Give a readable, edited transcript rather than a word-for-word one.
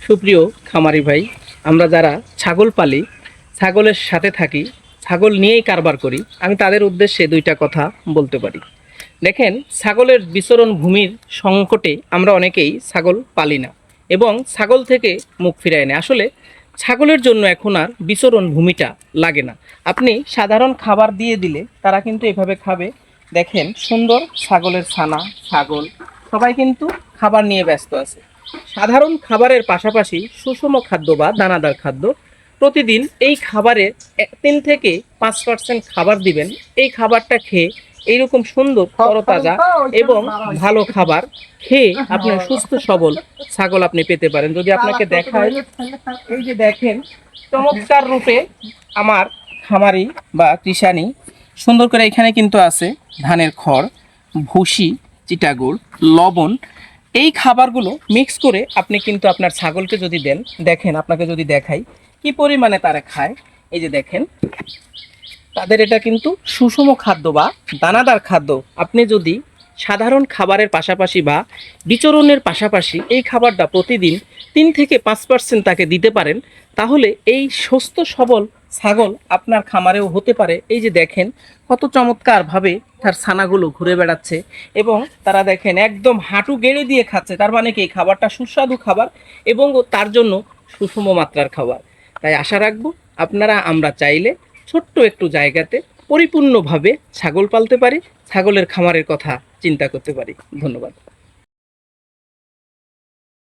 সুপ্রিয় খামারি ভাই, আমরা যারা ছাগল পালি, ছাগলের সাথে থাকি, ছাগল নিয়েই কারবার করি, আমি তাদের উদ্দেশ্যে দুইটা কথা বলতে পারি। দেখেন, ছাগলের বিচরণ ভূমির সংকটে আমরা অনেকেই ছাগল পালি না এবং ছাগল থেকে মুখ ফিরায় না। আসলে ছাগলের জন্য এখন আর বিচরণ ভূমিটা লাগে না। আপনি সাধারণ খাবার দিয়ে দিলে তারা কিন্তু এভাবে খাবে। দেখেন, সুন্দর ছাগলের ছানা, ছাগল সবাই কিন্তু খাবার নিয়ে ব্যস্ত আছে। সাধারণ খাবারের পাশাপাশি সুষম খাদ্য বা দানাদার খাদ্য প্রতিদিন এই খাবারের 3 থেকে 5% খাবার দিবেন। এই খাবারটা খেয়ে এইরকম সুন্দর তরতাজা এবং ভালো খাবার খেয়ে আপনার সুস্থ সবল ছাগল আপনি পেতে পারেন। যদি আপনাকে দেখায়, এই যে দেখেন, চমৎকার রূপে আমার খামারি বা কৃষানি সুন্দর করে এখানে কিন্তু আছে ধানের খড়, ভুসি, চিটাগুড়, লবণ। এই খাবারগুলো মিক্স করে আপনি কিন্তু আপনার ছাগলকে যদি দেন, দেখেন আপনাকে যদি দেখাই কি পরিমাণে তারা খায়। এই যে দেখেন, তাদের এটা কিন্তু সুষম খাদ্য বা দানাদার খাদ্য। আপনি যদি সাধারণ খাবারের পাশাপাশি বা বিচরণের পাশাপাশি এই খাবারটা প্রতিদিন 3 থেকে 5% তাকে দিতে পারেন, তাহলে এই সুস্থ সবল ছাগল আপনার খামারেও হতে পারে। এই যে দেখেন কত চমৎকারভাবে তার ছানাগুলো ঘুরে বেড়াচ্ছে এবং তারা দেখেন একদম হাঁটু গেড়ে দিয়ে খাচ্ছে। তার মানে কি, এই খাবারটা সুস্বাদু খাবার এবং তার জন্য সুষম মাত্রার খাবার। তাই আশা রাখবো আমরা চাইলে ছোট্ট একটু জায়গাতে পরিপূর্ণভাবে ছাগল পালতে পারি, ছাগলের খামারের কথা চিন্তা করতে পারি। ধন্যবাদ।